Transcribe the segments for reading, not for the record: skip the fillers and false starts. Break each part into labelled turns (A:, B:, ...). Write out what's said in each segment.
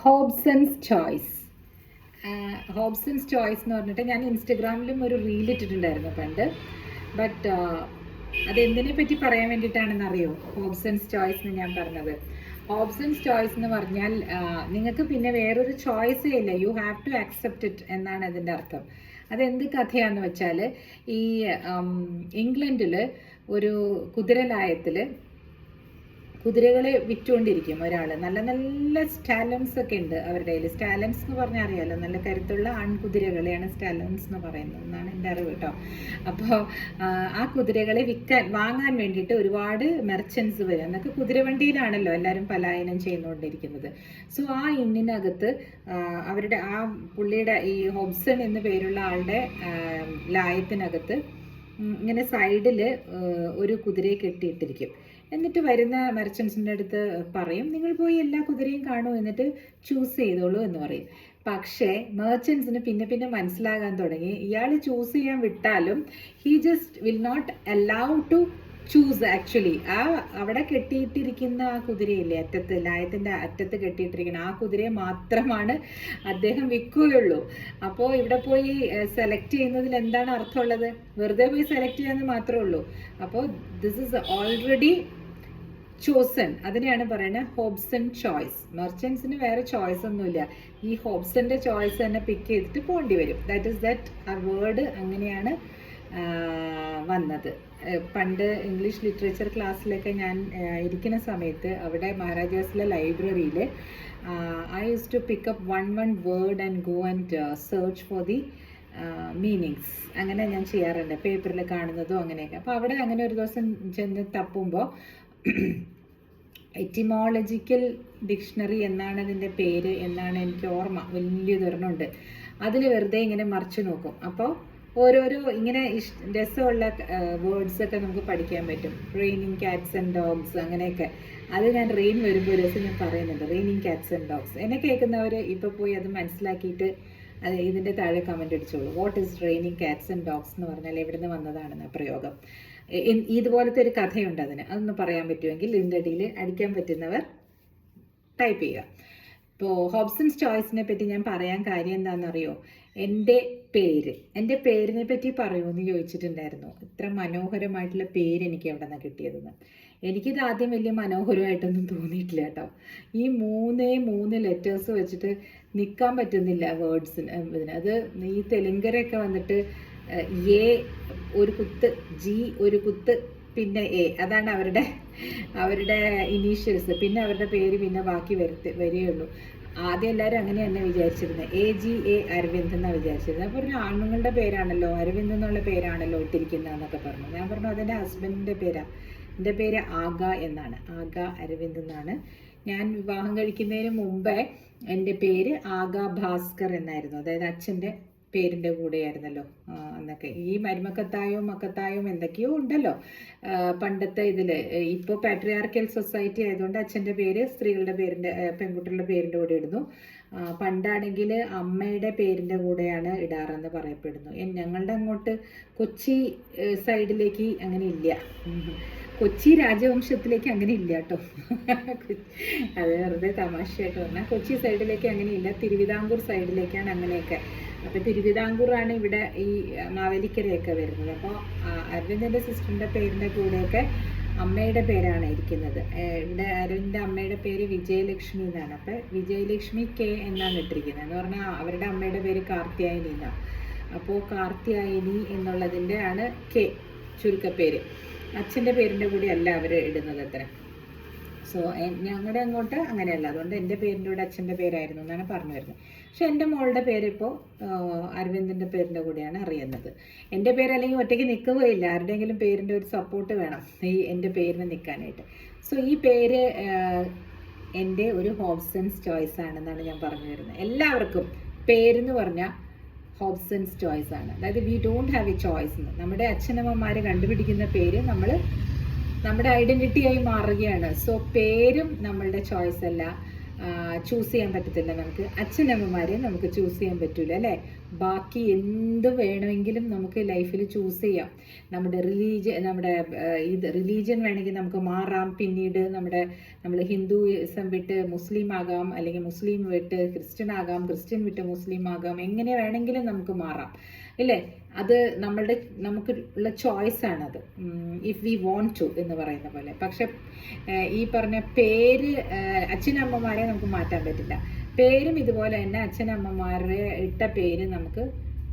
A: ഹോബ്സൺസ് choice. ഹോബ്സൺസ് choice എന്ന് പറഞ്ഞിട്ട് ഞാൻ ഇൻസ്റ്റഗ്രാമിലും ഒരു റീൽ ഇട്ടിട്ടുണ്ടായിരുന്നു പണ്ട്. ബട്ട് അതെന്തിനെ പറ്റി പറയാൻ വേണ്ടിയിട്ടാണെന്ന് അറിയോ ഹോബ്സൺസ് ചോയ്സ് എന്ന് ഞാൻ പറഞ്ഞത്? ഹോബ്സൺസ് ചോയ്സ് എന്ന് പറഞ്ഞാൽ നിങ്ങൾക്ക് പിന്നെ വേറൊരു ചോയ്സേ ഇല്ല, you have to accept it എന്നാണ് അതിൻ്റെ അർത്ഥം. അതെന്ത് കഥയാണെന്ന് വെച്ചാൽ, ഈ ഇംഗ്ലണ്ടിൽ ഒരു കുതിരലായത്തിൽ കുതിരകളെ വിറ്റുകൊണ്ടിരിക്കും ഒരാൾ. നല്ല നല്ല സ്റ്റാലൻസ് ഒക്കെ ഉണ്ട് അവരുടെ കയ്യിൽ. സ്റ്റാലൻസ് എന്ന് പറഞ്ഞാൽ അറിയാമല്ലോ, നല്ല കരുത്തുള്ള ആൺകുതിരകളെയാണ് സ്റ്റാലൻസ് എന്ന് പറയുന്നത് എന്നാണ് എൻ്റെ അറിവ് കേട്ടോ. അപ്പോൾ ആ കുതിരകളെ വാങ്ങാൻ വേണ്ടിയിട്ട് ഒരുപാട് മെർച്ചൻസ് വരും. എന്നൊക്കെ കുതിരവണ്ടിയിലാണല്ലോ എല്ലാവരും പലായനം ചെയ്തുകൊണ്ടിരിക്കുന്നത്. സോ ആ ഇന്നിനകത്ത് അവരുടെ ആ പുള്ളിയുടെ ഈ ഹോബ്സൺ എന്ന് പേരുള്ള ആളുടെ ലായത്തിനകത്ത് ഇങ്ങനെ സൈഡിൽ ഒരു കുതിരയെ കെട്ടിയിട്ടിരിക്കും. എന്നിട്ട് വരുന്ന മെർച്ചൻസിൻ്റെ അടുത്ത് പറയും, നിങ്ങൾ പോയി എല്ലാ കുതിരയും കാണൂ, എന്നിട്ട് ചൂസ് ചെയ്തോളൂ എന്ന് പറയും. പക്ഷേ മെർച്ചൻസിന് പിന്നെ പിന്നെ മനസ്സിലാകാൻ തുടങ്ങി, ഇയാൾ ചൂസ് ചെയ്യാൻ വിട്ടാലും he just will not allow to choose. Actually അവിടെ കെട്ടിയിട്ടിരിക്കുന്ന ആ കുതിരയില്ലേ, അറ്റത്ത് ലായത്തിൻ്റെ അറ്റത്ത് കെട്ടിയിട്ടിരിക്കുന്ന ആ കുതിരയെ മാത്രമാണ് അദ്ദേഹം വിൽക്കുകയുള്ളൂ. അപ്പോൾ ഇവിടെ പോയി സെലക്ട് ചെയ്യുന്നതിൽ എന്താണ് അർത്ഥമുള്ളത്? വെറുതെ പോയി സെലക്ട് ചെയ്യാന്ന് മാത്രമേ ഉള്ളൂ. അപ്പോൾ ദിസ് ഈസ് ഓൾറെഡി ചോസൺ. അതിനെയാണ് പറയുന്നത് ഹോബ്സൺ ചോയ്സ്. മെർച്ചൻസിന് വേറെ ചോയ്സ് ഒന്നുമില്ല, ഈ ഹോബ്സന്റെ ചോയ്സ് തന്നെ പിക്ക് ചെയ്തിട്ട് പോകേണ്ടി വരും. ആ വേർഡ് അങ്ങനെയാണ് വന്നത്. പണ്ട് ഇംഗ്ലീഷ് ലിറ്ററേച്ചർ ക്ലാസ്സിലൊക്കെ ഞാൻ ഇരിക്കുന്ന സമയത്ത് അവിടെ മഹാരാജാസിലെ ലൈബ്രറിയിൽ I use to pick up one word and go and search for the meanings. അങ്ങനെ ഞാൻ ചെയ്യാറുണ്ട്, പേപ്പറിൽ കാണുന്നതോ അങ്ങനെയൊക്കെ. അപ്പോൾ അവിടെ അങ്ങനെ ഒരു ദിവസം ചെന്ന് തപ്പുമ്പോൾ എറ്റിമോളജിക്കൽ ഡിക്ഷണറി എന്നാണ് അതിൻ്റെ പേര് എന്നാണ് എനിക്ക് ഓർമ്മ. വലിയതൊരെണ്ണമുണ്ട്. അതിൽ വെറുതെ ഇങ്ങനെ മറിച്ച് നോക്കും. അപ്പോൾ ഓരോരോ ഇങ്ങനെ രസമുള്ള വേർഡ്സൊക്കെ നമുക്ക് പഠിക്കാൻ പറ്റും. റെയിനിങ് കാറ്റ്സ് ആൻഡ് ഡോഗ്സ് അങ്ങനെയൊക്കെ. അത് ഞാൻ റെയിൻ വരുമ്പോൾ ഒരു ദിവസം ഞാൻ പറയുന്നുണ്ട്, റെയിനിങ് കാറ്റ്സ് ആൻഡ് ഡോഗ്സ്. എന്നെ കേൾക്കുന്നവർ ഇപ്പോൾ പോയി അത് മനസ്സിലാക്കിയിട്ട് അത് ഇതിൻ്റെ താഴെ കമൻ്റ് അടിച്ചോളൂ. What is raining cats and dogs എന്ന് പറഞ്ഞാൽ എവിടെ നിന്ന് വന്നതാണെന്ന പ്രയോഗം. ഇതുപോലത്തെ ഒരു കഥയുണ്ട് അതിന്. അതൊന്ന് പറയാൻ പറ്റുമെങ്കിൽ ഇതിൻ്റെ ഇടയിൽ അടിക്കാൻ പറ്റുന്നവർ ടൈപ്പ് ചെയ്യുക. ഇപ്പോൾ ഹോബ്സൺസ് ചോയ്സിനെ പറ്റി ഞാൻ പറയാൻ കാര്യം എന്താണെന്നറിയോ? എൻ്റെ പേരിനെ പറ്റി പറയുമെന്ന് ചോദിച്ചിട്ടുണ്ടായിരുന്നു. ഇത്ര മനോഹരമായിട്ടുള്ള പേര് എനിക്ക് എവിടെ നിന്നാണ് കിട്ടിയതെന്ന്. എനിക്കിത് ആദ്യം വലിയ മനോഹരമായിട്ടൊന്നും തോന്നിയിട്ടില്ല കേട്ടോ. ഈ മൂന്ന് ലെറ്റേഴ്സ് വെച്ചിട്ട് നിൽക്കാൻ പറ്റുന്നില്ല വേർഡ്സിന്. അത് ഈ തെലുങ്കരൊക്കെ വന്നിട്ട് എ ഒരു കുത്ത്, ജി ഒരു കുത്ത്, പിന്നെ എ, അതാണ് അവരുടെ ഇനീഷ്യൽസ്. പിന്നെ അവരുടെ പേര് പിന്നെ ബാക്കി വരികയുള്ളൂ. ആദ്യം എല്ലാവരും അങ്ങനെ തന്നെ വിചാരിച്ചിരുന്നത്, AGA അരവിന്ദ് എന്നാണ് വിചാരിച്ചിരുന്നത്. അപ്പോൾ ഒരു ആണുങ്ങളുടെ പേരാണല്ലോ, അരവിന്ദ് എന്നുള്ള പേരാണല്ലോ ഇട്ടിരിക്കുന്നതെന്നൊക്കെ പറഞ്ഞു. ഞാൻ പറഞ്ഞു അതെൻ്റെ ഹസ്ബൻഡിൻ്റെ പേരാണ്, എൻ്റെ പേര് ആഗ എന്നാണ്, ആഗ അരവിന്ദ് എന്നാണ്. ഞാൻ വിവാഹം കഴിക്കുന്നതിന് മുമ്പേ എൻ്റെ പേര് ആഗ ഭാസ്കർ എന്നായിരുന്നു. അതായത് അച്ഛൻ്റെ പേരിൻ്റെ കൂടെയായിരുന്നല്ലോ അന്നൊക്കെ. ഈ മക്കത്തായും എന്തൊക്കെയോ ഉണ്ടല്ലോ പണ്ടത്തെ ഇതിൽ. ഇപ്പോൾ പാട്രിയാർക്കൽ സൊസൈറ്റി ആയതുകൊണ്ട് അച്ഛൻ്റെ പേര് സ്ത്രീകളുടെ പേരിൻ്റെ, പെൺകുട്ടികളുടെ പേരിൻ്റെ കൂടെ ഇടുന്നു. പണ്ടാണെങ്കിൽ അമ്മയുടെ പേരിൻ്റെ കൂടെയാണ് ഇടാറെന്ന് പറയപ്പെടുന്നു. ഞങ്ങളുടെ അങ്ങോട്ട് കൊച്ചി സൈഡിലേക്ക് അങ്ങനെ ഇല്ല, കൊച്ചി രാജവംശത്തിലേക്ക് അങ്ങനെ ഇല്ല കേട്ടോ. അത് വെറുതെ തമാശയായിട്ട് പറഞ്ഞാൽ കൊച്ചി സൈഡിലേക്ക് അങ്ങനെ ഇല്ല, തിരുവിതാംകൂർ സൈഡിലേക്കാണ് അങ്ങനെയൊക്കെ. അപ്പോൾ തിരുവിതാംകൂറാണ് ഇവിടെ ഈ മാവേലിക്കരയൊക്കെ വരുന്നത്. അപ്പോൾ അരവിന്ദൻ്റെ സിസ്റ്ററിൻ്റെ പേരിൻ്റെ കൂടെയൊക്കെ അമ്മയുടെ പേരാണ് ഇരിക്കുന്നത്. ഇവിടെ അരവിന്ദൻ്റെ അമ്മയുടെ പേര് വിജയലക്ഷ്മി എന്നാണ്. അപ്പോൾ വിജയലക്ഷ്മി K എന്നാണ് ഇട്ടിരിക്കുന്നത്. എന്ന് പറഞ്ഞാൽ അവരുടെ അമ്മയുടെ പേര് കാർത്യായനി എന്നാണ്. അപ്പോൾ കാർത്യായനി എന്നുള്ളതിൻ്റെ ആണ് K ചുരുക്കപ്പേര്. അച്ഛൻ്റെ പേരിൻ്റെ കൂടെ അല്ല അവർ ഇടുന്നത് അത്ര. സോ ഞങ്ങളുടെ അങ്ങോട്ട് അങ്ങനെയല്ല. അതുകൊണ്ട് എൻ്റെ പേരിൻ്റെ കൂടെ അച്ഛൻ്റെ പേരായിരുന്നു എന്നാണ് പറഞ്ഞു വരുന്നത്. പക്ഷെ എൻ്റെ മോളുടെ പേരിപ്പോൾ അരവിന്ദൻ്റെ പേരിൻ്റെ കൂടെയാണ് അറിയുന്നത്. എൻ്റെ പേര് അല്ലെങ്കിൽ ഒറ്റയ്ക്ക് നിൽക്കുകയില്ല, ആരുടെയെങ്കിലും പേരിൻ്റെ ഒരു സപ്പോർട്ട് വേണം ഈ എൻ്റെ പേരിന് നിൽക്കാനായിട്ട്. സോ ഈ പേര് എൻ്റെ ഒരു ഹോബ്സൺസ് ചോയ്സ് ആണെന്നാണ് ഞാൻ പറഞ്ഞു വരുന്നത്. എല്ലാവർക്കും പേരെന്ന് പറഞ്ഞാൽ ഹോബ്സൺസ് ചോയ്സ് ആണ്. അതായത് we don't have A choice എന്ന്. നമ്മുടെ അച്ഛനമ്മമാർ കണ്ടുപിടിക്കുന്ന പേര് നമ്മുടെ ഐഡൻറ്റിറ്റിയായി മാറുകയാണ്. സോ പേരും നമ്മളുടെ ചോയ്സ് അല്ല, ചൂസ് ചെയ്യാൻ പറ്റത്തില്ല നമുക്ക്. അച്ഛനമ്മമാരെ നമുക്ക് ചൂസ് ചെയ്യാൻ പറ്റൂല അല്ലേ? ബാക്കി എന്ത് വേണമെങ്കിലും നമുക്ക് ലൈഫിൽ ചൂസ് ചെയ്യാം. നമ്മുടെ റിലീജിയൻ വേണമെങ്കിൽ നമുക്ക് മാറാം. പിന്നീട് നമ്മൾ ഹിന്ദുയിസം വിട്ട് മുസ്ലിം ആകാം, അല്ലെങ്കിൽ മുസ്ലിം വിട്ട് ക്രിസ്ത്യൻ ആകാം, ക്രിസ്ത്യൻ വിട്ട് മുസ്ലിം ആകാം. എങ്ങനെ വേണമെങ്കിലും നമുക്ക് മാറാം, ഇല്ലേ? അത് നമുക്ക് ഉള്ള ചോയ്സ് ആണത്, ഇഫ് വി വോണ്ട് ടു എന്ന് പറയുന്ന പോലെ. പക്ഷെ ഈ പറഞ്ഞ പേര്, അച്ഛനമ്മമാരെ നമുക്ക് മാറ്റാൻ പറ്റില്ല. പേരും ഇതുപോലെ തന്നെ അച്ഛനമ്മമാരെ ഇട്ട പേര് നമുക്ക്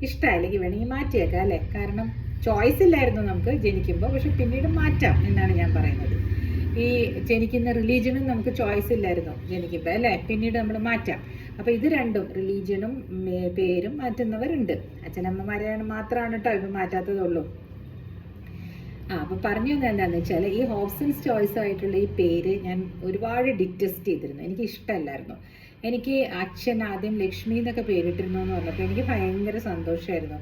A: ഇഷ്ടമല്ലെങ്കിൽ വേണമെങ്കിൽ മാറ്റിയേക്കാം, അല്ലേ? കാരണം ചോയ്സ് ഇല്ലായിരുന്നു നമുക്ക് ജനിക്കുമ്പോൾ, പക്ഷെ പിന്നീട് മാറ്റാം എന്നാണ് ഞാൻ പറയുന്നത്. ഈ ജനിക്കുന്ന റിലീജിയനും നമുക്ക് ചോയ്സ് ഇല്ലായിരുന്നു ജനിക്കുമ്പോൾ, അല്ലേ? പിന്നീട് നമ്മൾ മാറ്റാം. അപ്പോൾ ഇത് രണ്ടും, റിലീജിയനും പേരും മാറ്റുന്നവരുണ്ട്. അച്ഛനമ്മമാരെ മാത്രമാണ് കേട്ടോ ഇപ്പം മാറ്റാത്തതുള്ളൂ. അപ്പം പറഞ്ഞു തന്നെ എന്താണെന്ന് വെച്ചാൽ, ഈ ഹോബ്സൺസ് ചോയ്സ് ആയിട്ടുള്ള ഈ പേര് ഞാൻ ഒരുപാട് ഡിറ്റസ്റ്റ് ചെയ്തിരുന്നു. എനിക്ക് ഇഷ്ടമല്ലായിരുന്നു. എനിക്ക് അച്ഛൻ ആദ്യം ലക്ഷ്മി എന്നൊക്കെ പേരിട്ടിരുന്നു എന്ന് പറഞ്ഞപ്പോൾ എനിക്ക് ഭയങ്കര സന്തോഷമായിരുന്നു.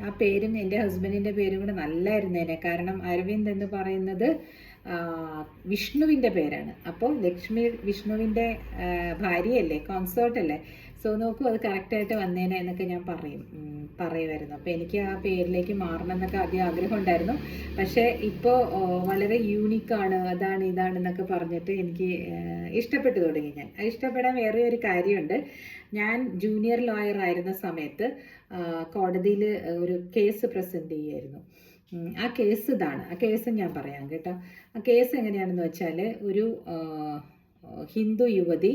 A: ആ പേരും എൻ്റെ ഹസ്ബൻഡിൻ്റെ പേരും കൂടെ നല്ലായിരുന്നേനെ. കാരണം അരവിന്ദ് എന്ന് പറയുന്നത് വിഷ്ണുവിൻ്റെ പേരാണ്. അപ്പോൾ ലക്ഷ്മി വിഷ്ണുവിൻ്റെ ഭാര്യയല്ലേ, കോൺസേർട്ടല്ലേ. സോ നോക്കൂ, അത് കറക്റ്റായിട്ട് വന്നേനെ എന്നൊക്കെ ഞാൻ പറയുമായിരുന്നു. അപ്പോൾ എനിക്ക് ആ പേരിലേക്ക് മാറണം എന്നൊക്കെ ആദ്യം ആഗ്രഹം ഉണ്ടായിരുന്നു. പക്ഷേ ഇപ്പോൾ വളരെ യൂണിക്കാണ്, അതാണ് ഇതാണെന്നൊക്കെ പറഞ്ഞിട്ട് എനിക്ക് ഇഷ്ടപ്പെട്ടു തുടങ്ങി. ഞാൻ ഇഷ്ടപ്പെടാൻ വേറെ ഒരു കാര്യമുണ്ട്. ഞാൻ ജൂനിയർ ലോയർ ആയിരുന്ന സമയത്ത് കോടതിയിൽ ഒരു കേസ് പ്രസൻറ്റ് ചെയ്യുമായിരുന്നു. ആ കേസ് ഇതാണ്. ആ കേസ് ഞാൻ പറയാം കേട്ടോ. ആ കേസ് എങ്ങനെയാണെന്ന് വെച്ചാൽ, ഒരു ഹിന്ദു യുവതി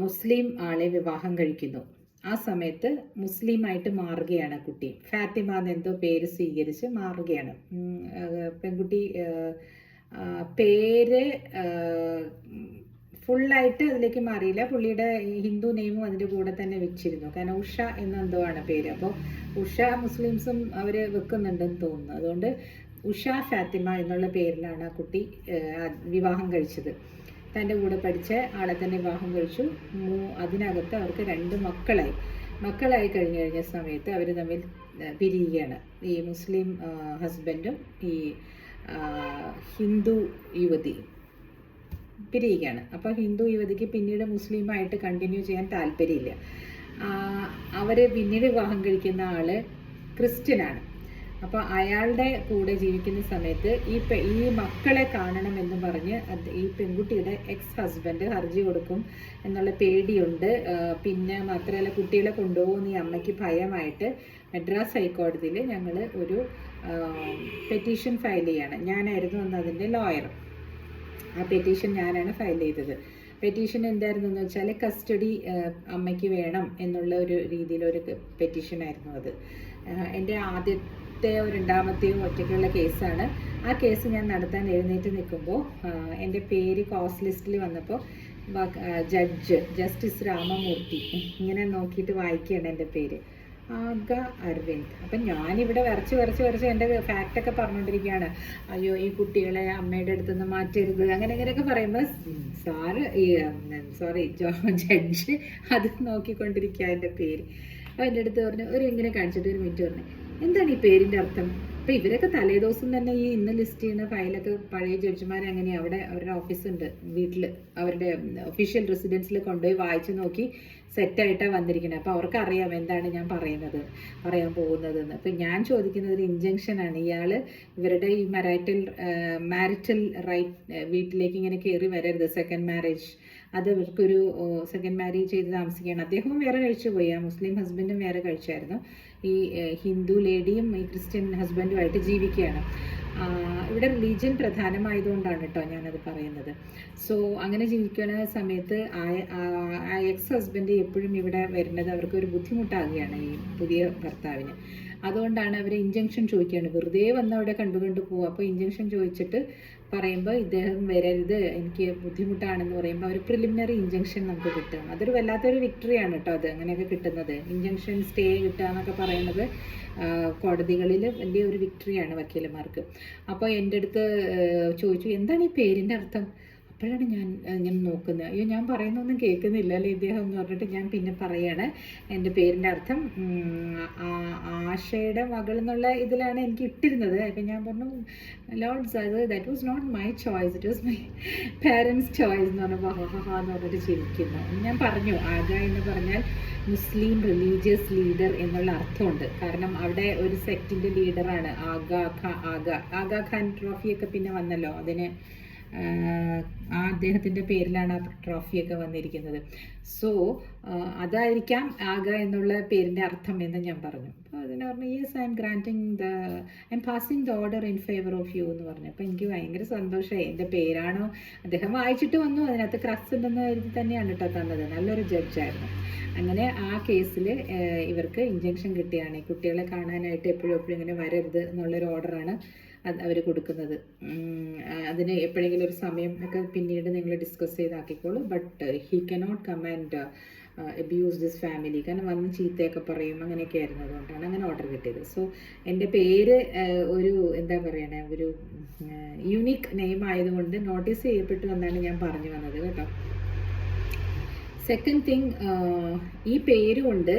A: മുസ്ലിം ആളെ വിവാഹം കഴിക്കുന്നു. ആ സമയത്ത് മുസ്ലിമായിട്ട് മാറുകയാണ് കുട്ടി. ഫാത്തിമ എന്നെന്തോ പേര് സ്വീകരിച്ച് മാറുകയാണ് പെൺകുട്ടി. പേര് ഫുള്ളായിട്ട് അതിലേക്ക് മാറിയില്ല. പുള്ളിയുടെ ഹിന്ദു നെയിമും അതിൻ്റെ കൂടെ തന്നെ വെച്ചിരുന്നു. കാരണം ഉഷ എന്നെന്തോ ആണ് പേര്. അപ്പോൾ ഉഷ മുസ്ലിംസും അവർ വെക്കുന്നുണ്ടെന്ന് തോന്നുന്നു. അതുകൊണ്ട് ഉഷ ഫാത്തിമ എന്നുള്ള പേരിലാണ് ആ കുട്ടി വിവാഹം കഴിച്ചത്. തൻ്റെ കൂടെ പഠിച്ച ആളെ തന്നെ വിവാഹം കഴിച്ചു. അതിനകത്ത് അവർക്ക് 2 മക്കളായി കഴിഞ്ഞ സമയത്ത് അവർ തമ്മിൽ പിരിയുകയാണ്. ഈ മുസ്ലിം ഹസ്ബൻഡും ഈ ഹിന്ദു യുവതി പിരിയുകയാണ്. അപ്പോൾ ഹിന്ദു യുവതിക്ക് പിന്നീട് മുസ്ലിമായിട്ട് കണ്ടിന്യൂ ചെയ്യാൻ താല്പര്യമില്ല. അവർ പിന്നീട് വിവാഹം കഴിക്കുന്ന ആൾ ക്രിസ്ത്യനാണ്. അപ്പോൾ അയാളുടെ കൂടെ ജീവിക്കുന്ന സമയത്ത് ഈ മക്കളെ കാണണമെന്ന് പറഞ്ഞ് ഈ പെൺകുട്ടിയുടെ എക്സ് ഹസ്ബൻഡ് ഹർജി കൊടുക്കും എന്നുള്ള പേടിയുണ്ട്. പിന്നെ മാത്രമല്ല, കുട്ടികളെ കൊണ്ടുപോകുന്ന ഈ അമ്മയ്ക്ക് ഭയമായിട്ട് മദ്രാസ് ഹൈക്കോടതിയിൽ ഞങ്ങൾ ഒരു പെറ്റീഷൻ ഫയൽ ചെയ്യാണ്. ഞാനായിരുന്നു അന്ന് അതിൻ്റെ ലോയർ. ആ പെറ്റീഷൻ ഞാനാണ് ഫയൽ ചെയ്തത്. പെറ്റീഷൻ എന്തായിരുന്നു എന്ന് വെച്ചാൽ, കസ്റ്റഡി അമ്മയ്ക്ക് വേണം എന്നുള്ള ഒരു രീതിയിലൊരു പെറ്റീഷനായിരുന്നു അത്. എൻ്റെ ആദ്യത്തെയോ രണ്ടാമത്തെയോ ഒറ്റയ്ക്കുള്ള കേസാണ്. ആ കേസ് ഞാൻ നടത്താൻ എഴുന്നേറ്റ് നിൽക്കുമ്പോൾ എൻ്റെ പേര് കോസ് ലിസ്റ്റിൽ വന്നപ്പോൾ ജസ്റ്റിസ് രാമമൂർത്തി ഇങ്ങനെ നോക്കിയിട്ട് വായിക്കുകയാണ് എൻ്റെ പേര്, ആഗ അരവിന്ദ്. അപ്പം ഞാനിവിടെ വരച്ച് എൻ്റെ ഫാക്റ്റൊക്കെ പറഞ്ഞുകൊണ്ടിരിക്കുകയാണ്. അയ്യോ, ഈ കുട്ടികളെ അമ്മയുടെ അടുത്തുനിന്ന് മാറ്റരുത്, അങ്ങനെയൊക്കെ പറയുമ്പോൾ ജഡ്ജ് അത് നോക്കിക്കൊണ്ടിരിക്കുക എൻ്റെ പേര്. അപ്പോൾ എൻ്റെ അടുത്ത് പറഞ്ഞു, ഇങ്ങനെ കാണിച്ചിട്ട് 1 മിനിറ്റ് പറഞ്ഞു, എന്താണ് ഈ പേരിൻ്റെ അർത്ഥം? അപ്പോൾ ഇവരൊക്കെ തലേദിവസം തന്നെ ഈ ഇന്ന് ലിസ്റ്റ് ചെയ്യുന്ന ഫയലൊക്കെ പഴയ ജഡ്ജിമാർ അങ്ങനെ അവരുടെ ഓഫീസുണ്ട് വീട്ടിൽ, അവരുടെ ഒഫീഷ്യൽ റെസിഡൻസിൽ കൊണ്ടുപോയി വായിച്ച് നോക്കി സെറ്റായിട്ടാണ് വന്നിരിക്കുന്നത്. അപ്പോൾ അവർക്ക് അറിയാം എന്താണ് ഞാൻ പറയാൻ പോകുന്നതെന്ന്. അപ്പോൾ ഞാൻ ചോദിക്കുന്നത് ഒരു ഇൻജങ്ഷനാണ്. ഇവരുടെ ഈ മാരിറ്റൽ റൈറ്റ് വീട്ടിലേക്ക് ഇങ്ങനെ കയറി വരരുത്. സെക്കൻഡ് മാരേജ്, അത് ഇവർക്കൊരു സെക്കൻഡ് മാരേജ് ചെയ്ത് താമസിക്കുകയാണ്. അദ്ദേഹവും വേറെ കഴിച്ചു പോയി, ആ മുസ്ലിം ഹസ്ബൻഡും വേറെ കഴിച്ചായിരുന്നു. ഈ ഹിന്ദു ലേഡിയും ഈ ക്രിസ്ത്യൻ ഹസ്ബൻഡുമായിട്ട് ജീവിക്കുകയാണ്. ഇവിടെ റിലീജിയൻ പ്രധാനമായതുകൊണ്ടാണ് കേട്ടോ ഞാനത് പറയുന്നത്. സോ അങ്ങനെ ജീവിക്കുന്ന സമയത്ത് ആ എക്സ് ഹസ്ബൻഡ് എപ്പോഴും ഇവിടെ വരുന്നത് അവർക്കൊരു ബുദ്ധിമുട്ടാകുകയാണ് ഈ പുതിയ ഭർത്താവിന്. അതുകൊണ്ടാണ് അവർ ഇഞ്ചക്ഷൻ ചോദിക്കുകയാണ്. വെറുതെ വന്ന് അവിടെ കണ്ടു പോകും. അപ്പോൾ ഇഞ്ചക്ഷൻ ചോദിച്ചിട്ട് പറയുമ്പോൾ ഇദ്ദേഹം വരരുത്, എനിക്ക് ബുദ്ധിമുട്ടാണെന്ന് പറയുമ്പോൾ അവർ പ്രിലിമിനറി ഇഞ്ചക്ഷൻ നമുക്ക് കിട്ടും. അതൊരു വല്ലാത്തൊരു വിക്ടറിയാണ് കേട്ടോ അത്, അങ്ങനെയൊക്കെ കിട്ടുന്നത്. ഇഞ്ചക്ഷൻ സ്റ്റേ കിട്ടുക എന്നൊക്കെ പറയുന്നത് കോടതികളിൽ വലിയ ഒരു വിക്ടറിയാണ് വക്കീലന്മാർക്ക്. അപ്പോൾ എൻ്റെ അടുത്ത് ചോദിച്ചു, എന്താണ് ഈ പേരിൻ്റെ അർത്ഥം? അപ്പോഴാണ് ഞാൻ ഇങ്ങനെ നോക്കുന്നത്, അയ്യോ ഞാൻ പറയുന്നൊന്നും കേൾക്കുന്നില്ല അല്ലേ ഇദ്ദേഹം എന്ന് പറഞ്ഞിട്ട് ഞാൻ പിന്നെ പറയാണ് എൻ്റെ പേരിൻ്റെ അർത്ഥം ആശയുടെ മകൾ എന്നുള്ള ഇതിലാണ് എനിക്ക് ഇട്ടിരുന്നത്. അപ്പം ഞാൻ പറഞ്ഞു ലോർഡ്സ് അത് that was not my choice, it was my parents choice എന്ന് പറഞ്ഞപ്പോൾ ഹാ എന്ന് പറഞ്ഞിട്ട് ചിരിക്കുന്നു. ഞാൻ പറഞ്ഞു ആഗ എന്ന് പറഞ്ഞാൽ മുസ്ലിം റിലീജിയസ് ലീഡർ എന്നുള്ള അർത്ഥമുണ്ട്. കാരണം അവിടെ ഒരു സെക്റ്റിൻ്റെ ലീഡറാണ് ആഗ ഖാൻ ട്രോഫിയൊക്കെ പിന്നെ വന്നല്ലോ, അതിന് അദ്ദേഹത്തിൻ്റെ പേരിലാണ് ആ ട്രോഫിയൊക്കെ വന്നിരിക്കുന്നത്. സോ അതായിരിക്കാം ആഗ എന്നുള്ള പേരിൻ്റെ അർത്ഥം എന്ന് ഞാൻ പറഞ്ഞു. അപ്പോൾ അതിന് പറഞ്ഞു yes I am passing the order in favour of you എന്ന് പറഞ്ഞു. അപ്പോൾ എനിക്ക് ഭയങ്കര സന്തോഷമായി. എൻ്റെ പേരാണോ അദ്ദേഹം വായിച്ചിട്ട് വന്നു, അതിനകത്ത് ക്രക്സ് ഉണ്ടെന്ന് കരുതി തന്നെയാണ് കേട്ടോ തന്നത്. നല്ലൊരു ജഡ്ജായിരുന്നു. അങ്ങനെ ആ കേസിൽ ഇവർക്ക് ഇഞ്ചക്ഷൻ കിട്ടിയാണ്. കുട്ടികളെ കാണാനായിട്ട് എപ്പോഴും ഇങ്ങനെ വരരുത് എന്നുള്ളൊരു ഓർഡറാണ് അവർ കൊടുക്കുന്നത്. അതിന് എപ്പോഴെങ്കിലും ഒരു സമയം ഒക്കെ പിന്നീട് നിങ്ങൾ ഡിസ്കസ് ചെയ്താക്കിക്കോളൂ. But he cannot come and abuse this family. കാരണം വന്ന് ചീത്തയൊക്കെ പറയും, അങ്ങനെയൊക്കെ ആയിരുന്നു. അതുകൊണ്ടാണ് അങ്ങനെ ഓർഡർ കിട്ടിയത്. സോ എൻ്റെ പേര് ഒരു എന്താ പറയണേ, ഒരു യുണീക്ക് നെയിം ആയതുകൊണ്ട് നോട്ടീസ് ചെയ്യപ്പെട്ടു എന്നാണ് ഞാൻ പറഞ്ഞു വന്നത് കേട്ടോ. സെക്കൻഡ് തിങ്, ഈ പേരുകൊണ്ട്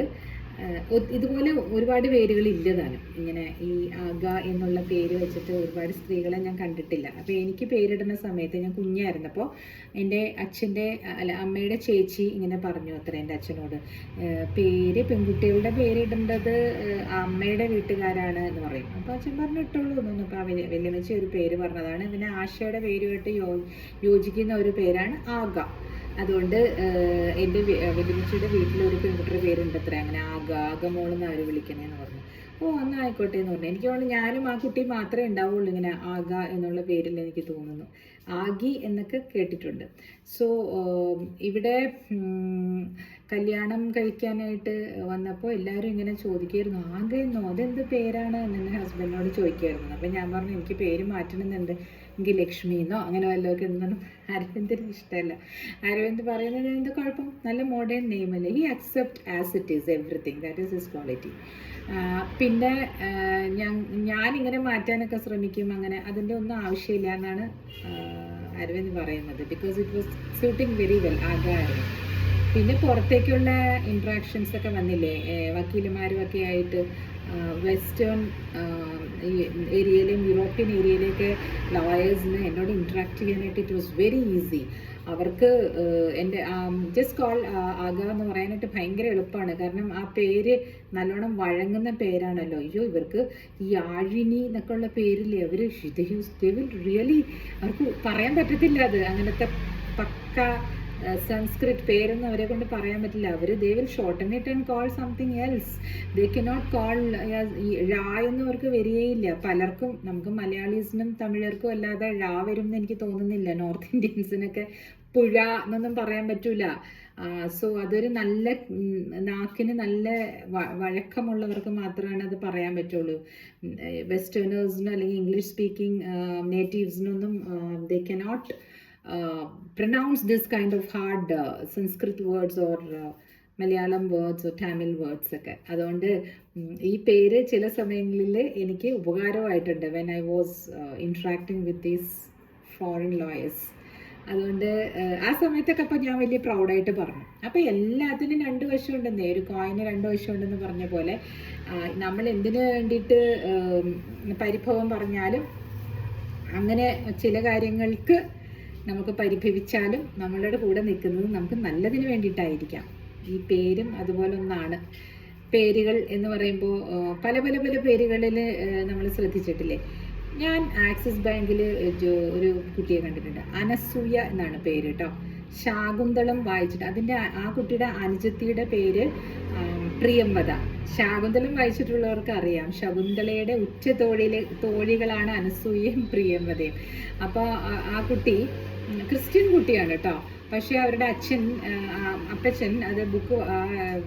A: ഇതുപോലെ ഒരുപാട് പേരുകൾ ഇല്ലതാണ്. ഇങ്ങനെ ഈ ആഗ എന്നുള്ള പേര് വെച്ചിട്ട് ഒരുപാട് സ്ത്രീകളെ ഞാൻ കണ്ടിട്ടില്ല. അപ്പോൾ എനിക്ക് പേരിടുന്ന സമയത്ത് ഞാൻ കുഞ്ഞായിരുന്നപ്പോൾ എൻ്റെ അമ്മയുടെ ചേച്ചി ഇങ്ങനെ പറഞ്ഞു അത്ര എൻ്റെ അച്ഛനോട്, പെൺകുട്ടികളുടെ പേരിടേണ്ടത് അമ്മയുടെ വീട്ടുകാരാണ് എന്ന് പറയും. അപ്പോൾ അച്ഛൻ പറഞ്ഞിട്ടുള്ളൂ എന്നൊന്നും. അപ്പോൾ വലിയമ്മച്ചി ഒരു പേര് പറഞ്ഞതാണ്. പിന്നെ ആശയുടെ പേരുമായിട്ട് യോജിക്കുന്ന ഒരു പേരാണ് ആഗ. അതുകൊണ്ട് എൻ്റെ വലിയമ്മച്ചിയുടെ വീട്ടിലൊരു പെൺകുട്ടിയുടെ പേരുണ്ട് അത്ര, അങ്ങനെ ആഗമോളെന്ന് അവർ വിളിക്കണേന്ന് പറഞ്ഞു. അന്ന് ആയിക്കോട്ടെ എന്ന് പറഞ്ഞു. എനിക്ക് തോന്നുന്നു ഞാനും ആ കുട്ടി മാത്രമേ ഉണ്ടാവുള്ളൂ ഇങ്ങനെ ആഗ എന്നുള്ള പേരിൽ എനിക്ക് തോന്നുന്നു. ആഗി എന്നൊക്കെ കേട്ടിട്ടുണ്ട്. സോ ഇവിടെ കല്യാണം കഴിക്കാനായിട്ട് വന്നപ്പോൾ എല്ലാവരും ഇങ്ങനെ ചോദിക്കുമായിരുന്നു, ആഗയെന്നോ അതെന്ത് പേരാണ് എന്ന് ഹസ്ബൻഡിനോട് ചോദിക്കുമായിരുന്നു. അപ്പം ഞാൻ പറഞ്ഞു എനിക്ക് പേര് മാറ്റണമെന്നുണ്ട്, എനിക്ക് ലക്ഷ്മി എന്നോ അങ്ങനെ വല്ലതൊക്കെ എന്നൊന്നും അരവിന്ദിന് ഇഷ്ടമല്ല. അരവിന്ദ് പറയുന്നത് എന്ത് കുഴപ്പം, നല്ല മോഡേൺ നെയിമല്ലേ. He accept as it is everything, that is his quality. പിന്നെ ഞാനിങ്ങനെ മാറ്റാനൊക്കെ ശ്രമിക്കും, അങ്ങനെ അതിൻ്റെ ഒന്നും ആവശ്യമില്ല എന്നാണ് അരവിന്ദ് പറയുന്നത്. Because it was suiting very well ആഗ്രഹമായിരുന്നു. പിന്നെ പുറത്തേക്കുള്ള ഇൻട്രാക്ഷൻസ് ഒക്കെ വന്നില്ലേ, വക്കീലുമാരും ഒക്കെ ആയിട്ട് വെസ്റ്റേൺ ഏരിയയിലും യൂറോപ്യൻ ഏരിയയിലേക്ക് ലോയേഴ്സിന് എന്നോട് ഇൻട്രാക്ട് ചെയ്യാനായിട്ട് ഇറ്റ് വാസ് വെരി ഈസി. അവർക്ക് എൻ്റെ ജസ്റ്റ് കോൾ ആഗ എന്ന് പറയാനായിട്ട് ഭയങ്കര എളുപ്പമാണ്. കാരണം ആ പേര് നല്ലോണം വഴങ്ങുന്ന പേരാണല്ലോ. അയ്യോ ഇവർക്ക് ഈ ആഴിനി എന്നൊക്കെ ഉള്ള പേരില്ലേ, അവർ റിയലി അവർക്ക് പറയാൻ പറ്റത്തില്ല. അത് അങ്ങനത്തെ പക്ക സംസ്കൃത് പേരൊന്നും അവരെ കൊണ്ട് പറയാൻ പറ്റില്ല. അവർ they will shorten it and call something else. They cannot call ഴ എന്ന് അവർക്ക് വരികയില്ല. പലർക്കും, നമുക്ക് മലയാളീസിനും തമിഴർക്കും അല്ലാതെ ഴ വരും എന്ന് എനിക്ക് തോന്നുന്നില്ല. നോർത്ത് ഇന്ത്യൻസിനൊക്കെ പുഴ എന്നൊന്നും പറയാൻ പറ്റൂല. സോ അതൊരു നല്ല നാക്കിന് നല്ല വഴക്കമുള്ളവർക്ക് മാത്രമാണ് അത് പറയാൻ പറ്റുള്ളൂ. വെസ്റ്റേണേഴ്സിനും അല്ലെങ്കിൽ ഇംഗ്ലീഷ് സ്പീക്കിംഗ് നേറ്റീവ്സിനൊന്നും they cannot pronounce this kind of hard Sanskrit words or Malayalam words Tamil words ഒക്കെ. അതുകൊണ്ട് ഈ പേര് ചില സമയങ്ങളിൽ എനിക്ക് ഉപകാരമായിട്ടുണ്ട് when I was interacting with these foreign lawyers. അതുകൊണ്ട് ആ സമയത്തൊക്കെ അപ്പോൾ ഞാൻ വലിയ പ്രൗഡായിട്ട് പറഞ്ഞു. അപ്പോൾ എല്ലാത്തിനും രണ്ട് വശമുണ്ടെന്നേ, ഒരു കോയിന് രണ്ട് വശമുണ്ടെന്ന് പറഞ്ഞ പോലെ നമ്മൾ എന്തിനു വേണ്ടിയിട്ട് പരിഭവം പറഞ്ഞാലും അങ്ങനെ ചില കാര്യങ്ങൾക്ക് നമുക്ക് പരിഭവിച്ചാലും നമ്മളുടെ കൂടെ നിൽക്കുന്നത് നമുക്ക് നല്ലതിന് വേണ്ടിയിട്ടായിരിക്കാം. ഈ പേരും അതുപോലെ ഒന്നാണ്. പേരുകൾ എന്ന് പറയുമ്പോൾ പല പല പല പേരുകളിൽ നമ്മൾ ശ്രദ്ധിച്ചിട്ടില്ലേ. ഞാൻ ആക്സിസ് ബാങ്കിൽ ഒരു കുട്ടിയെ കണ്ടിട്ടുണ്ട്, അനസൂയ എന്നാണ് പേര് കേട്ടോ. ശാകുന്തളം വായിച്ചിട്ട് അതിൻ്റെ ആ കുട്ടിയുടെ അനുജത്തിയുടെ പേര് പ്രിയംവദ. ശാകുന്തളം വായിച്ചിട്ടുള്ളവർക്ക് അറിയാം, ശകുന്തളയുടെ ഉച്ച തോഴികളാണ് അനസൂയയും പ്രിയംവദയും. അപ്പോൾ ആ കുട്ടി ക്രിസ്ത്യൻ കുട്ടിയാണ് കേട്ടോ. പക്ഷേ അവരുടെ അപ്പച്ചൻ അത് ബുക്ക്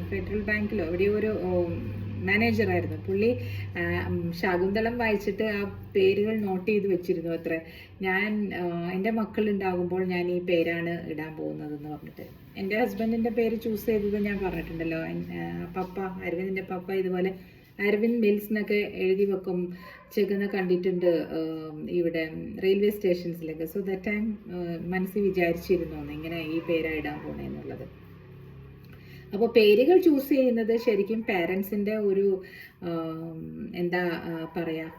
A: ഫെഡറൽ ബാങ്കിലോ എവിടെയോ ഒരു മാനേജറായിരുന്നു. പുള്ളി ശാകുന്തളം വായിച്ചിട്ട് ആ പേരുകൾ നോട്ട് ചെയ്ത് വെച്ചിരുന്നു അത്ര. എൻ്റെ മക്കളുണ്ടാകുമ്പോൾ ഞാൻ ഈ പേരാണ് ഇടാൻ പോകുന്നതെന്ന് പറഞ്ഞിട്ട്. എൻ്റെ ഹസ്ബൻഡിൻ്റെ പേര് ചൂസ് ചെയ്തത് ഞാൻ പറഞ്ഞിട്ടുണ്ടല്ലോ, പപ്പ, അരവിന്ദിൻ്റെ പപ്പ ഇതുപോലെ അരവിന്ദ് മിൽസ് എന്നൊക്കെ എഴുതി വെക്കും ചെകുന്ന കണ്ടിട്ടുണ്ട് ഇവിടെ റെയിൽവേ സ്റ്റേഷൻസിലൊക്കെ. സോ ദാറ്റ് ടൈം മനസ്സിൽ വിചാരിച്ചിരുന്നു ഇങ്ങനെ ഈ പേരാണ് ഇടാൻ പോണേന്നുള്ളത്. അപ്പോൾ പേരുകൾ ചൂസ് ചെയ്യുന്നത് ശരിക്കും പാരൻസിൻ്റെ ഒരു എന്താ പറയുക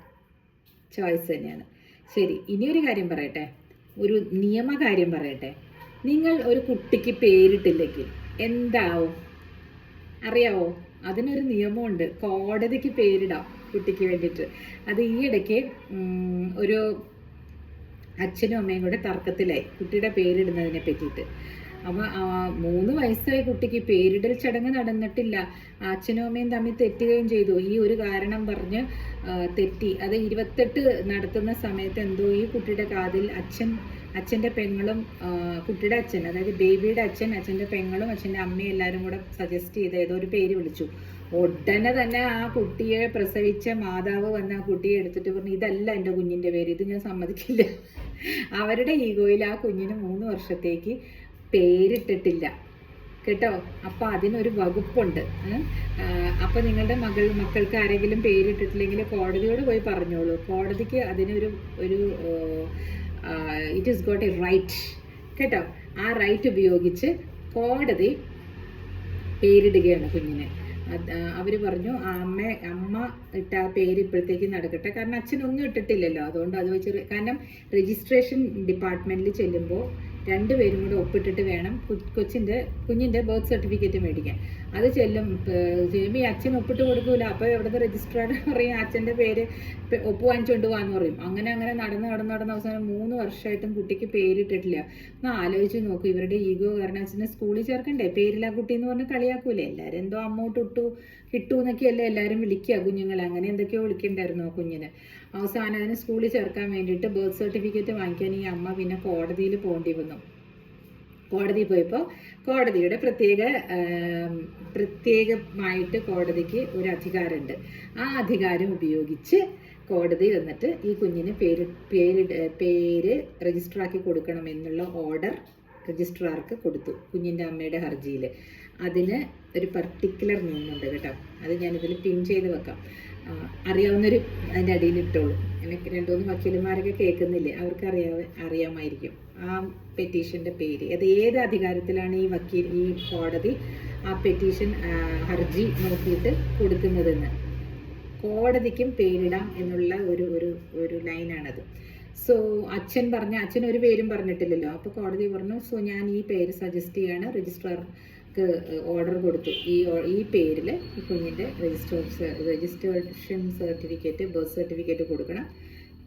A: ചോയ്സ് തന്നെയാണ്. ശരി, ഇനിയൊരു കാര്യം പറയട്ടെ, ഒരു നിയമകാര്യം പറയട്ടെ. നിങ്ങൾ ഒരു കുട്ടിക്ക് പേരിട്ടില്ലെങ്കിൽ എന്താവും അറിയാവോ? അതിനൊരു നിയമമുണ്ട്, കോടതിക്ക് പേരിടാം കുട്ടിക്ക് വേണ്ടിയിട്ട്. അത് ഈ ഇടയ്ക്ക് ഒരു അച്ഛനും അമ്മയും കൂടെ തർക്കത്തിലായി കുട്ടിയുടെ പേരിടുന്നതിനെ പറ്റിയിട്ട്. അപ്പോൾ 3 വയസ്സായ കുട്ടിക്ക് പേരിടൽ ചടങ്ങ് നടന്നിട്ടില്ല. അച്ഛനും അമ്മയും തമ്മിൽ തെറ്റുകയും ചെയ്തു. ഈ ഒരു കാരണം പറഞ്ഞ് തെറ്റി. അത് 28 നടത്തുന്ന സമയത്ത് എന്തോ ഈ കുട്ടിയുടെ കാതിൽ അച്ഛൻ്റെ പെങ്ങളും കുട്ടിയുടെ അച്ഛൻ, അതായത് ബേബിയുടെ അച്ഛൻ, അച്ഛൻ്റെ പെങ്ങളും അച്ഛൻ്റെ അമ്മയും എല്ലാവരും കൂടെ സജസ്റ്റ് ചെയ്ത് ഏതോ ഒരു പേര് വിളിച്ചു. ഉടനെ തന്നെ ആ കുട്ടിയെ പ്രസവിച്ച മാതാവ് വന്ന് ആ കുട്ടിയെ എടുത്തിട്ട് പറഞ്ഞു, ഇതല്ല എൻ്റെ കുഞ്ഞിൻ്റെ പേര്, ഇത് ഞാൻ സമ്മതിക്കില്ല. അവരുടെ ഈഗോയിൽ ആ കുഞ്ഞിന് 3 വർഷത്തേക്ക് പേരിട്ടിട്ടില്ല കേട്ടോ. അപ്പോൾ അതിനൊരു വകുപ്പുണ്ട്. അപ്പോൾ നിങ്ങളുടെ മക്കൾക്ക് ആരെങ്കിലും പേരിട്ടിട്ടില്ലെങ്കിൽ കോടതിയോട് പോയി പറഞ്ഞോളൂ. കോടതിക്ക് അതിനൊരു it is got a right കേട്ടോ. ആ റൈറ്റ് ഉപയോഗിച്ച് കോടതി പേരിടുകയാണ് കുഞ്ഞിനെ. അവർ പറഞ്ഞു അമ്മ ഇട്ട ആ പേര് ഇപ്പോഴത്തേക്ക് നടക്കട്ടെ, കാരണം അച്ഛനൊന്നും ഇട്ടിട്ടില്ലല്ലോ. അതുകൊണ്ട് അത് വെച്ച്, കാരണം രജിസ്ട്രേഷൻ ഡിപ്പാർട്ട്മെൻറ്റിൽ ചെല്ലുമ്പോൾ 2 പേരും കൂടെ ഒപ്പിട്ടിട്ട് വേണം കുഞ്ഞിൻ്റെ ബർത്ത് സർട്ടിഫിക്കറ്റ് മേടിക്കാൻ. അത് ചെല്ലുമ്പോൾ ഈ അച്ഛൻ ഒപ്പിട്ട് കൊടുക്കൂല. അപ്പോൾ എവിടുത്തെ രജിസ്ട്രാർ പറയും അച്ഛൻ്റെ പേര് ഒപ്പ് വാങ്ങിച്ചുകൊണ്ട് പോകാമെന്ന് പറയും. അങ്ങനെ നടന്ന് അവസാനം 3 വർഷമായിട്ടും കുട്ടിക്ക് പേരിട്ടിട്ടില്ല. എന്നാൽ ആലോചിച്ച് നോക്കൂ, ഇവരുടെ ഈഗോ കാരണം അച്ഛനെ സ്കൂളിൽ ചേർക്കണ്ടേ, പേരില്ല കുട്ടി എന്ന് പറഞ്ഞ് കളിയാക്കൂലേ. എല്ലാവരും എന്തോ അമ്മോട്ട് കിട്ടൂ എന്നൊക്കെയല്ലേ എല്ലാവരും വിളിക്കുക കുഞ്ഞുങ്ങളെ. അങ്ങനെ എന്തൊക്കെയോ വിളിക്കണ്ടായിരുന്നു ആ കുഞ്ഞിന്. അവസാനം അതിന് സ്കൂളിൽ ചേർക്കാൻ വേണ്ടിയിട്ട് ബർത്ത് സർട്ടിഫിക്കറ്റ് വാങ്ങിക്കാൻ ഈ അമ്മ പിന്നെ കോടതിയിൽ പോകേണ്ടി വന്നു. കോടതിയിൽ പോയപ്പോൾ കോടതിയുടെ പ്രത്യേകമായിട്ട് കോടതിക്ക് ഒരു അധികാരമുണ്ട്. ആ അധികാരം ഉപയോഗിച്ച് കോടതി വന്നിട്ട് ഈ കുഞ്ഞിന് പേര് രജിസ്റ്ററാക്കി കൊടുക്കണമെന്നുള്ള ഓർഡർ രജിസ്ട്രാർക്ക് കൊടുത്തു കുഞ്ഞിൻ്റെ അമ്മയുടെ ഹർജിയിൽ. അതിന് ഒരു പർട്ടിക്കുലർ നിയമമുണ്ട് കേട്ടോ. അത് ഞാനിതിൽ പിൻ ചെയ്ത് വെക്കാം. അറിയാവുന്നൊരു അതിൻ്റെ അടിയിൽ ഇട്ടോളൂ. എനിക്ക് 2-3 വക്കീലന്മാരൊക്കെ കേൾക്കുന്നില്ലേ, അവർക്ക് അറിയാമായിരിക്കും ആ പെറ്റീഷൻ്റെ പേര്. അത് ഏത് അധികാരത്തിലാണ് ഈ കോടതി ആ പെറ്റീഷൻ ഹർജി നോക്കിയിട്ട് കൊടുക്കുന്നതെന്ന്. കോടതിക്കും പേരിടാം എന്നുള്ള ഒരു ലൈനാണത്. സോ അച്ഛൻ ഒരു പേരും പറഞ്ഞിട്ടില്ലല്ലോ. അപ്പോൾ കോടതി പറഞ്ഞു, സോ ഞാൻ ഈ പേര് സജസ്റ്റ് ചെയ്യാണ്. രജിസ്ട്രാർക്ക് ഓർഡർ കൊടുത്തു, ഈ പേരിൽ ഈ കുഞ്ഞിൻ്റെ രജിസ്ട്രേഷൻ സർട്ടിഫിക്കറ്റ്, ബർത്ത് സർട്ടിഫിക്കറ്റ് കൊടുക്കണം.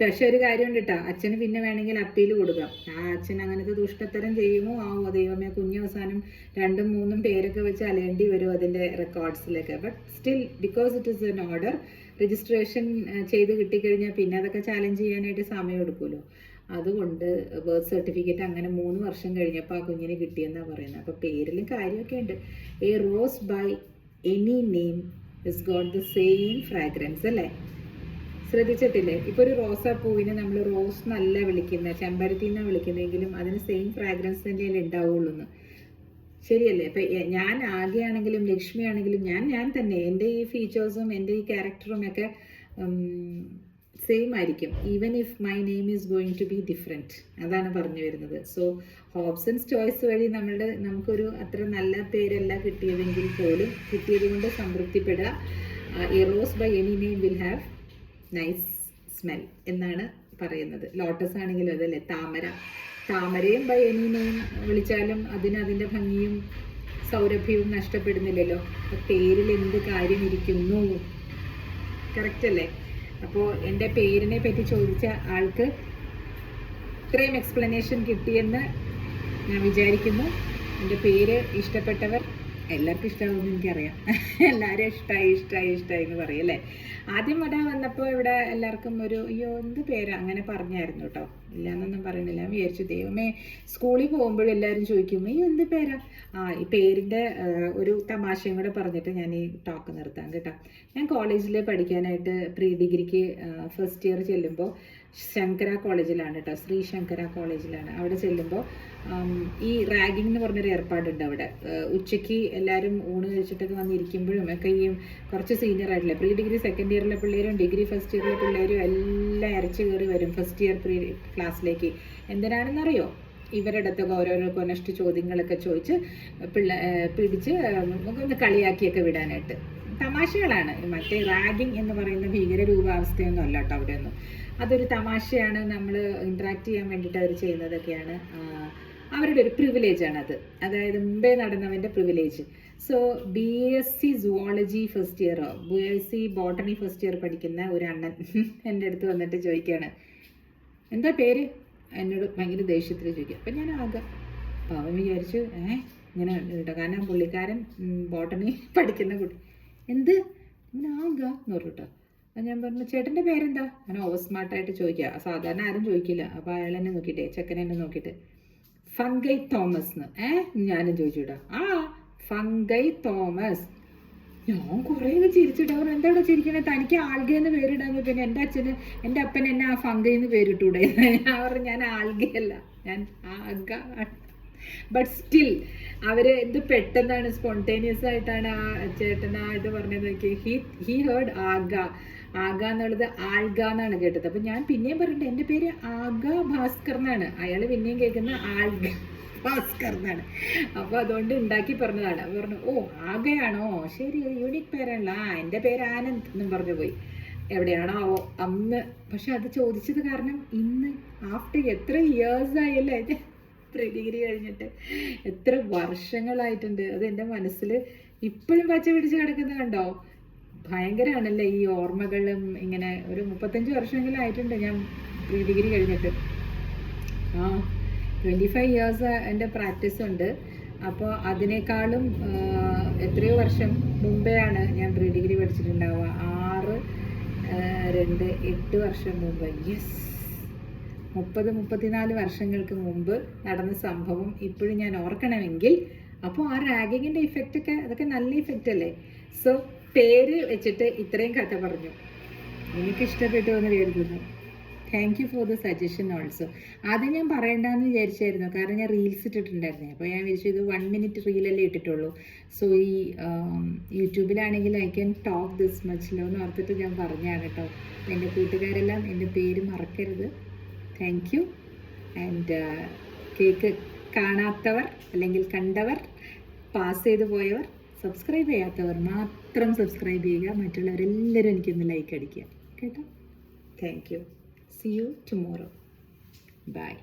A: പക്ഷെ ഒരു കാര്യമുണ്ട് കേട്ടോ, അച്ഛന് പിന്നെ വേണമെങ്കിൽ അപ്പീൽ കൊടുക്കാം. ആ അച്ഛൻ അങ്ങനത്തെ ദുഷ്ടത്തരം ചെയ്യുമോ ദൈവമേ, കുഞ്ഞവസാനം 2-3 പേരൊക്കെ വെച്ച് അലയേണ്ടി വരും അതിൻ്റെ റെക്കോർഡ്സിലൊക്കെ. But still because it is an order, registration ചെയ്ത് കിട്ടിക്കഴിഞ്ഞാൽ പിന്നെ അതൊക്കെ ചാലഞ്ച് ചെയ്യാനായിട്ട് സമയം എടുക്കുമല്ലോ. അതുകൊണ്ട് ബർത്ത് സർട്ടിഫിക്കറ്റ് അങ്ങനെ 3 വർഷം കഴിഞ്ഞപ്പോൾ ആ കുഞ്ഞിന് കിട്ടിയെന്നാണ് പറയുന്നത്. അപ്പോൾ പേരിലും കാര്യമൊക്കെ ഉണ്ട്. A rose by any name is got the same fragrance അല്ലേ? ശ്രദ്ധിച്ചിട്ടില്ലേ? ഇപ്പോൾ ഒരു റോസാപ്പൂവിനെ നമ്മൾ റോസ് എന്നല്ല വിളിക്കുന്നത്, ചെമ്പരത്തി എന്നാണ് വിളിക്കുന്നതെങ്കിലും അതിന് സെയിം ഫ്രാഗ്രൻസ് തന്നെയല്ലേ ഉണ്ടാവുള്ളൂ എന്ന്. ശരിയല്ലേ? ഇപ്പം ഞാൻ ആകെയാണെങ്കിലും ലക്ഷ്മി ആണെങ്കിലും ഞാൻ തന്നെ എൻ്റെ ഈ ഫീച്ചേഴ്സും എൻ്റെ ഈ ക്യാരക്ടറും ഒക്കെ സെയിം ആയിരിക്കും, even if my name is going to be different. അതാണ് പറഞ്ഞു വരുന്നത്. സോ ഹോബ്സൺസ് ചോയ്സ് വഴി നമുക്കൊരു അത്ര നല്ല പേരല്ല കിട്ടിയതെങ്കിൽ പോലും കിട്ടിയത് കൊണ്ട് സംതൃപ്തിപ്പെടുക. A rose by any name will have nice smell എന്നാണ് പറയുന്നത്. ലോട്ടസ് ആണെങ്കിലും അതല്ലേ, താമരയും ബൈ എനി നെയിം വിളിച്ചാലും അതിൻ്റെ ഭംഗിയും സൗരഭ്യവും നഷ്ടപ്പെടുന്നില്ലല്ലോ. അപ്പോൾ പേരിൽ എന്ത് കാര്യം ഇരിക്കുന്നു? കറക്റ്റ് അല്ലേ? അപ്പോൾ എൻ്റെ പേരിനെ പറ്റി ചോദിച്ച ആൾക്ക് ഇത്രയും എക്സ്പ്ലനേഷൻ കിട്ടിയെന്ന് ഞാൻ വിചാരിക്കുന്നു. എൻ്റെ പേര് ഇഷ്ടപ്പെട്ടവർ, എല്ലാവർക്കും ഇഷ്ടമാകുമെന്ന് എനിക്കറിയാം. എല്ലാവരും ഇഷ്ടമായി എന്ന് പറയും അല്ലേ? ആദ്യം വരാൻ വന്നപ്പോൾ ഇവിടെ എല്ലാവർക്കും അയ്യോ എന്ത് പേരാ അങ്ങനെ പറഞ്ഞായിരുന്നു കേട്ടോ. ഇല്ലയെന്നൊന്നും പറയണില്ല. ഞാൻ വിചാരിച്ചു ദൈവമേ, സ്കൂളിൽ പോകുമ്പോഴും എല്ലാവരും ചോദിക്കും ഈ എന്ത് പേരാ. ഈ പേരിൻ്റെ ഒരു തമാശയും കൂടെ പറഞ്ഞിട്ട് ഞാൻ ഈ ടോക്ക് നിർത്താം കേട്ടോ. ഞാൻ കോളേജിൽ പഠിക്കാനായിട്ട് പ്രീ ഡിഗ്രിക്ക് ഫസ്റ്റ് ഇയർ ചെല്ലുമ്പോൾ ശങ്കര കോളേജിലാണ് കേട്ടോ, ശ്രീ ശങ്കര കോളേജിലാണ്. അവിടെ ചെല്ലുമ്പോൾ ഈ റാഗിംഗ് എന്ന് പറഞ്ഞൊരു ഏർപ്പാടുണ്ട് അവിടെ. ഉച്ചയ്ക്ക് എല്ലാവരും ഊണ് കഴിച്ചിട്ടൊക്കെ വന്നിരിക്കുമ്പോഴും ഒക്കെ ഈ കുറച്ച് സീനിയർ ആയിട്ടില്ല, പ്രീ ഡിഗ്രി സെക്കൻഡ് ഇയറിലെ പിള്ളേരും ഡിഗ്രി ഫസ്റ്റ് ഇയറിലെ പിള്ളേരും എല്ലാം അരച്ച് കയറി വരും ഫസ്റ്റ് ഇയർ പ്രീ ക്ലാസ്സിലേക്ക്. എന്തിനാണെന്നറിയോ? ഇവരുടെ അടുത്തൊക്കെ ഓരോരോ കൊനസ്റ്റ് ചോദ്യങ്ങളൊക്കെ ചോദിച്ച് പിടിച്ച് ഒന്ന് കളിയാക്കിയൊക്കെ വിടാനായിട്ട്. തമാശകളാണ്. മറ്റേ റാഗിങ് എന്ന് പറയുന്ന ഭീകര രൂപാവസ്ഥയൊന്നും അല്ല കേട്ടോ അവിടെ ഒന്നും. അതൊരു തമാശയാണ്. നമ്മൾ ഇൻട്രാക്ട് ചെയ്യാൻ വേണ്ടിയിട്ട് അവർ ചെയ്യുന്നതൊക്കെയാണ്. അവരുടെ ഒരു പ്രിവിലേജാണത്, അതായത് മുമ്പേ നടന്നവൻ്റെ privilege. So BSc zoology first ഇയറോ BSc ബോട്ടണി ഫസ്റ്റ് ഇയർ പഠിക്കുന്ന ഒരു അണ്ണൻ എൻ്റെ അടുത്ത് വന്നിട്ട് ചോദിക്കുകയാണ് എന്താ പേര്. എന്നോട് ഭയങ്കര ദേഷ്യത്തിൽ ചോദിക്കുക. അപ്പം ഞാൻ ആകാം. അപ്പോൾ അവൻ വിചാരിച്ചു ഇങ്ങനെ കേട്ടോ, കാരണം പുള്ളിക്കാരൻ ബോട്ടണി പഠിക്കുന്ന കുട്ടി. എന്ത് ഇങ്ങനെ ആകാം എന്ന് പറഞ്ഞു കേട്ടോ. അപ്പം ഞാൻ പറഞ്ഞു ചേട്ടൻ്റെ പേരെന്താ. ഞാൻ ഓവർ സ്മാർട്ടായിട്ട് ചോദിക്കുക, സാധാരണ ആരും ചോദിക്കില്ല. അപ്പോൾ അയാൾ എന്നെ നോക്കിയിട്ടേ, ചെക്കനെ എന്നെ നോക്കിയിട്ട് ഫംഗൈ തോമസ് എന്ന് ഞാനും ചോദിച്ചു കേട്ടോ. Fungi Thomas. ഞാൻ കുറേ ചിരിച്ചിട്ട് അവർ എന്താ ചിരിക്കണേ, തനിക്ക് ആൽഗയെന്ന് പേരിടാന്ന്. പിന്നെ എൻ്റെ അപ്പൻ എന്നെ ആ ഫംഗൈന്ന് പേരിട്ടൂടെ. ഞാൻ പറഞ്ഞു ഞാൻ ആൽഗയല്ല, ഞാൻ ആഗ. ബട്ട് സ്റ്റിൽ അവർ ഇത് പെട്ടെന്നാണ് സ്പോണ്ടേനിയസ് ആയിട്ടാണ് ആ ചേട്ടൻ ഇത് പറഞ്ഞത്. ഹി ഹേർഡ് ആഗ എന്നുള്ളത് ആൽഗ എന്നാണ് കേട്ടത്. അപ്പം ഞാൻ പിന്നെയും പറഞ്ഞിട്ട് എൻ്റെ പേര് ആഗ ഭാസ്കർ എന്നാണ്. അയാൾ പിന്നെയും കേൾക്കുന്ന ആൽഗ ഭാസ്കർ എന്നാണ്. അപ്പോൾ അതുകൊണ്ട് ഉണ്ടാക്കി പറഞ്ഞതാണ്. അപ്പോൾ പറഞ്ഞു ആഗയാണോ, ശരി യൂണിക് പേരാണല്ലോ. എൻ്റെ പേര് ആനന്ദ് എന്നും പറഞ്ഞു പോയി. എവിടെയാണോ അന്ന്. പക്ഷെ അത് ചോദിച്ചത് കാരണം ഇന്ന് ആഫ്റ്റർ എത്ര ഇയേഴ്സ് ആയല്ലേ പ്രീ ഡിഗ്രി കഴിഞ്ഞിട്ട്, എത്ര വർഷങ്ങളായിട്ടുണ്ട്. അത് എൻ്റെ മനസ്സിൽ ഇപ്പോഴും പച്ച പിടിച്ച് കിടക്കുന്നത് കണ്ടോ. ഭയങ്കരമാണല്ലേ ഈ ഓർമ്മകളും. ഇങ്ങനെ ഒരു 35 വർഷമെങ്കിലും ആയിട്ടുണ്ട് ഞാൻ പ്രീ ഡിഗ്രി കഴിഞ്ഞിട്ട്. 25 ഇയേഴ്സ് എൻ്റെ പ്രാക്ടീസ് ഉണ്ട്. അപ്പോൾ അതിനേക്കാളും എത്രയോ വർഷം മുമ്പെയാണ് ഞാൻ പ്രീ ഡിഗ്രി പഠിച്ചിട്ടുണ്ടാവുക. 8 വർഷം മുമ്പ്. യെസ്, 34 വർഷങ്ങൾക്ക് മുമ്പ് നടന്ന സംഭവം ഇപ്പോഴും ഞാൻ ഓർക്കണമെങ്കിൽ അപ്പോൾ ആ റാഗിങ്ങിൻ്റെ ഇഫക്റ്റൊക്കെ അതൊക്കെ നല്ല ഇഫക്റ്റ് അല്ലേ. സോ പേര് വെച്ചിട്ട് ഇത്രയും കഥ പറഞ്ഞു. എനിക്ക് ഇഷ്ടപ്പെട്ടു എന്ന് കരുതുന്നു. Thank you for the suggestion also. ആദ്യം ഞാൻ പറയണ്ടെന്ന് വിചാരിച്ചായിരുന്നു, കാരണം ഞാൻ റീൽസ് ഇട്ടിട്ടുണ്ടായിരുന്നേ. അപ്പോൾ ഞാൻ വിചാരിച്ചു ഇത് 1 മിനിറ്റ് റീലല്ലേ ഇട്ടിട്ടുള്ളൂ. സോ ഈ യൂട്യൂബിലാണെങ്കിൽ I can talk this much എന്ന് ഓർത്തിട്ട് ഞാൻ പറഞ്ഞതാണ് കേട്ടോ. എൻ്റെ കൂട്ടുകാരെല്ലാം എൻ്റെ പേര് മറക്കരുത്. Thank you. ആൻഡ് കേക്ക് കാണാത്തവർ അല്ലെങ്കിൽ കണ്ടവർ, പാസ് ചെയ്തു പോയവർ, സബ്സ്ക്രൈബ് ചെയ്യാത്തവർ മാത്രം സബ്സ്ക്രൈബ് ചെയ്യുക. മറ്റുള്ളവരെല്ലാവരും എനിക്കൊന്ന് ലൈക്ക് അടിക്കുക കേട്ടോ. Thank you. See you tomorrow. Bye.